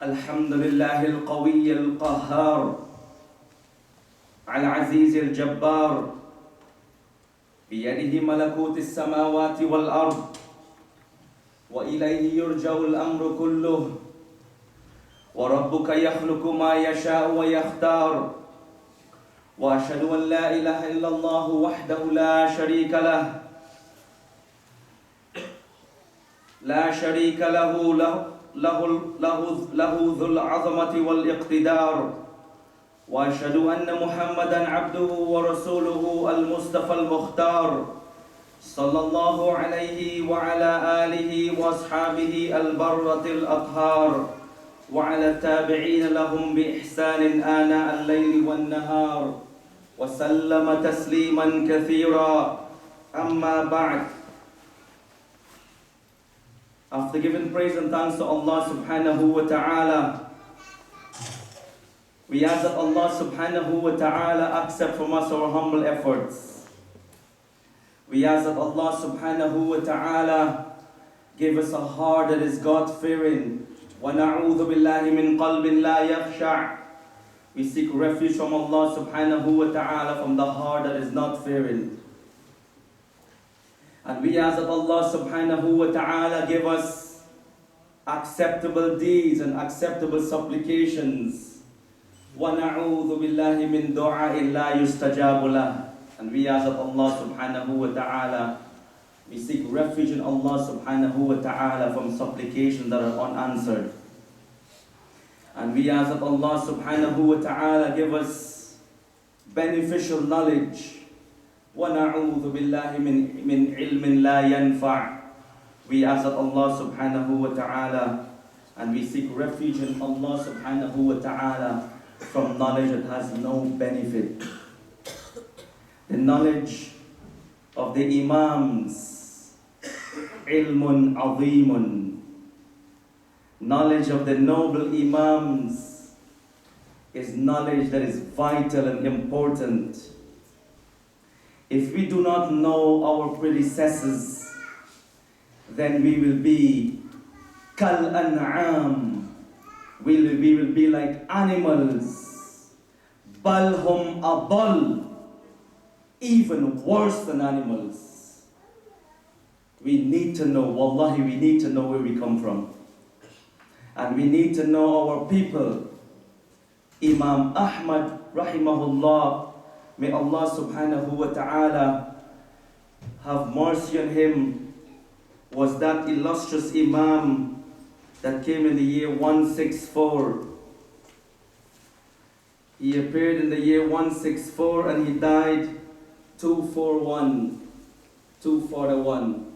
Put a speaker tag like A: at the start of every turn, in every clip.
A: الحمد لله القوي القهار العزيز الجبار بيده ملكوت السماوات والأرض وإليه يرجع الأمر كله وربك يخلق ما يشاء ويختار وأشهد أن لا إله إلا الله وحده لا شريك له له ذو العظمة والاقتدار وأشهد أن محمدا عبده ورسوله المصطفى المختار صلى الله عليه وعلى آله وأصحابه البرة الأطهار وعلى التابعين لهم بإحسان آناء الليل والنهار وسلم تسليما كثيرا أما بعد. After giving praise and thanks to Allah subhanahu wa ta'ala, we ask that Allah subhanahu wa ta'ala accept from us our humble efforts. We ask that Allah subhanahu wa ta'ala give us a heart that is God-fearing. وَنَعُوذُ بِاللَّهِ مِنْ قَلْبٍ لَا يَخْشَعْ. We seek refuge from Allah subhanahu wa ta'ala from the heart that is not fearing. And we ask that Allah subhanahu wa ta'ala give us acceptable deeds and acceptable supplications. وَنَعُوذُ بِاللَّهِ مِنْ دُعَاءٍ لَا يُسْتَجَابُ لَهُ. And we ask that Allah subhanahu wa ta'ala, we seek refuge in Allah subhanahu wa ta'ala from supplications that are unanswered. And we ask that Allah subhanahu wa ta'ala give us beneficial knowledge. وَنَعُوذُ بِاللَّهِ مِنْ عِلْمٍ لَا يَنْفَعُ. We ask that Allah subhanahu wa ta'ala, and we seek refuge in Allah subhanahu wa ta'ala from knowledge that has no benefit. The knowledge of the Imams, ilmun azimun. Knowledge of the noble Imams is knowledge that is vital and important. If we do not know our predecessors, then we will be kal an'am. We will be like animals. Bal hum adall. Even worse than animals. We need to know, wallahi, we need to know where we come from. And we need to know our people. Imam Ahmad, rahimahullah, may Allah subhanahu wa ta'ala have mercy on him, was that illustrious Imam that came in the year 164. He appeared in the year 164 and he died 241.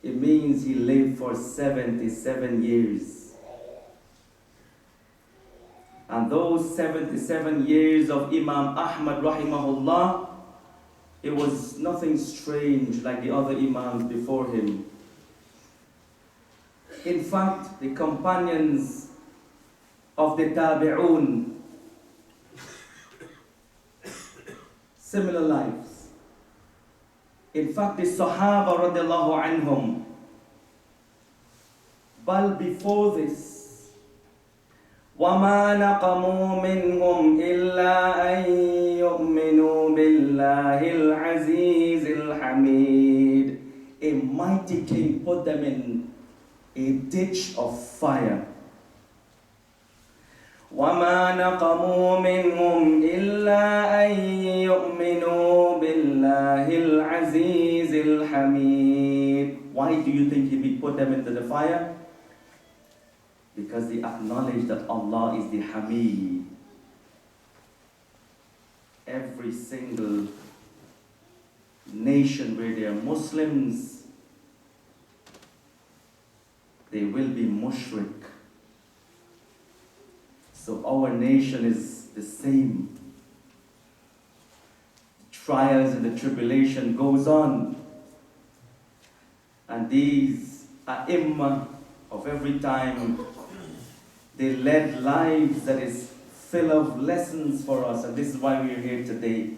A: It means he lived for 77 years. And those 77 years of Imam Ahmad rahimahullah, it was nothing strange like the other Imams before him. In fact, the companions of the tabi'un, similar lives. In fact, the Sahaba radiallahu anhum, but before this, وَمَا نَقَمُوا مِنْهُمْ إِلَّا أَن يُؤْمِنُوا بِاللَّهِ الْعَزِيزِ الْحَمِيدِ. A mighty king put them in a ditch of fire. وَمَا نَقَمُوا مِنْهُمْ إِلَّا أَن يُؤْمِنُوا بِاللَّهِ الْعَزِيزِ الْحَمِيدِ. Why do you think he put them into the fire? Because they acknowledge that Allah is the Hamid. Every single nation where they are Muslims, they will be mushrik. So our nation is the same. Trials and the tribulation goes on. And these ai of every time, they led lives that is full of lessons for us. And this is why we are here today.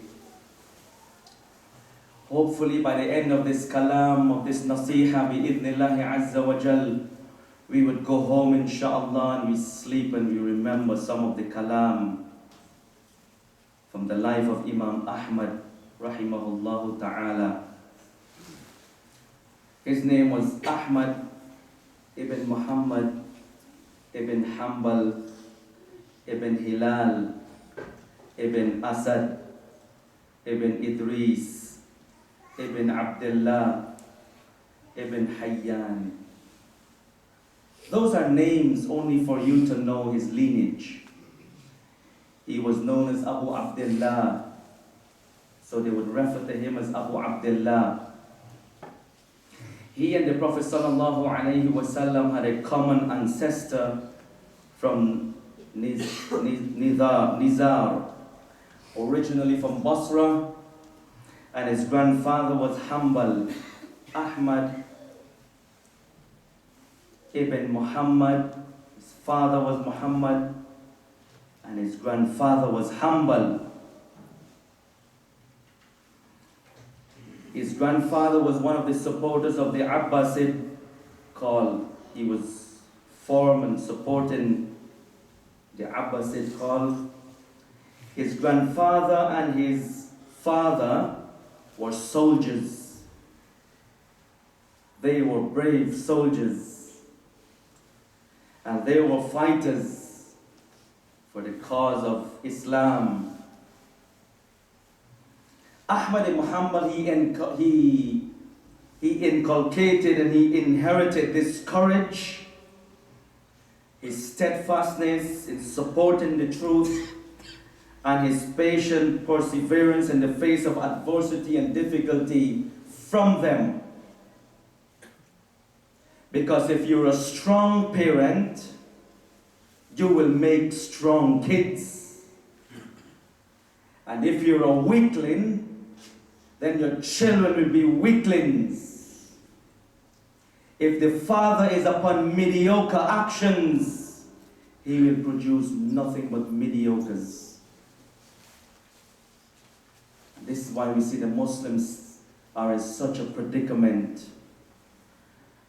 A: Hopefully by the end of this kalam, of this nasiha, bi-idhnillahi azza wa jal, we would go home inshallah and we sleep and we remember some of the kalam from the life of Imam Ahmad rahimahullah ta'ala. His name was Ahmad Ibn Muhammad Ibn Hanbal Ibn Hilal Ibn Asad Ibn Idris Ibn Abdullah Ibn Hayyan. Those are names only for you to know his lineage. He was known as Abu Abdullah, so they would refer to him as Abu Abdullah. He and the Prophet ﷺ had a common ancestor from Nizar, originally from Basra, and his grandfather was Hanbal, Ahmad Ibn Muhammad. His father was Muhammad, and his grandfather was Hanbal. His grandfather was one of the supporters of the Abbasid call. He was forming, supporting the Abbasid call. His grandfather and his father were soldiers. They were brave soldiers. And they were fighters for the cause of Islam. Ahmad Ibn Hanbal, he inculcated and he inherited this courage, his steadfastness in supporting the truth, and his patient perseverance in the face of adversity and difficulty from them. Because if you're a strong parent, you will make strong kids. And if you're a weakling, then your children will be weaklings. If the father is upon mediocre actions, he will produce nothing but mediocres. This is why we see the Muslims are in such a predicament.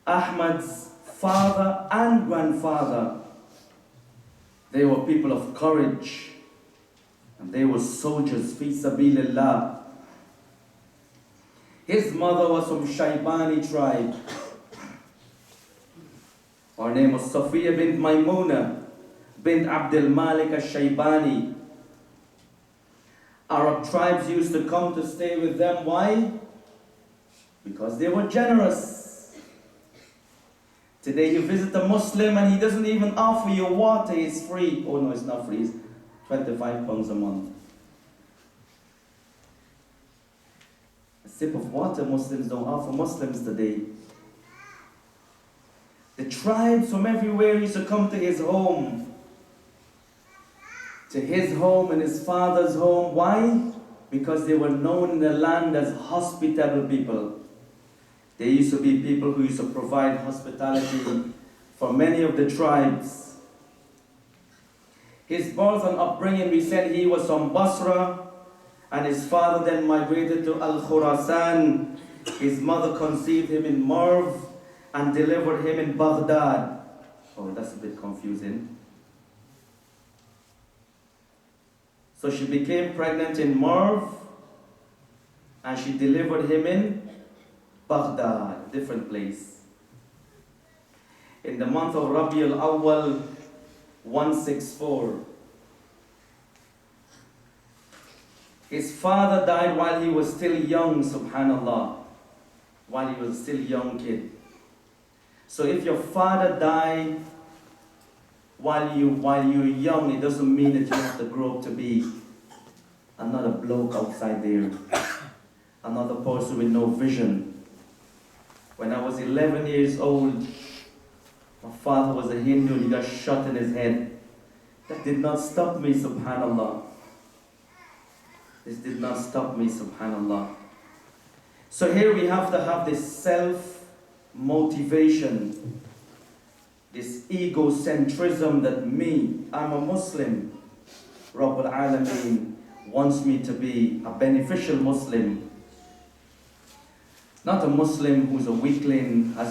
A: Ahmad's father and grandfather, they were people of courage, and they were soldiers, fi sabilillah. His mother was from Shaybaani tribe. Her name was Safiya bint Maymuna bint Abdul Malik ash-Shaybaani. Arab tribes used to come to stay with them. Why? Because they were generous. Today you visit a Muslim and he doesn't even offer you water, it's free. Oh no, it's not free, it's £25 a month. A sip of water Muslims don't offer Muslims today. The tribes from everywhere used to come to his home. To his home and his father's home. Why? Because they were known in the land as hospitable people. There used to be people who used to provide hospitality for many of the tribes. His birth and upbringing, we said he was from Basra, and his father then migrated to Al-Khurasan. His mother conceived him in Merv and delivered him in Baghdad. Oh, that's a bit confusing. So she became pregnant in Merv, and she delivered him in Baghdad, different place. In the month of Rabi al-Awwal 164. His father died while he was still young, subhanallah. While he was still a young kid. So if your father died while you're young, it doesn't mean that you have to grow up to be another bloke outside there. Another person with no vision. When I was 11 years old, my father was a Hindu and he got shot in his head. That did not stop me, subhanallah. This did not stop me, subhanallah. So here we have to have this self-motivation, this egocentrism that me, I'm a Muslim. Rabbul Alameen wants me to be a beneficial Muslim. Not a Muslim who's a weakling, has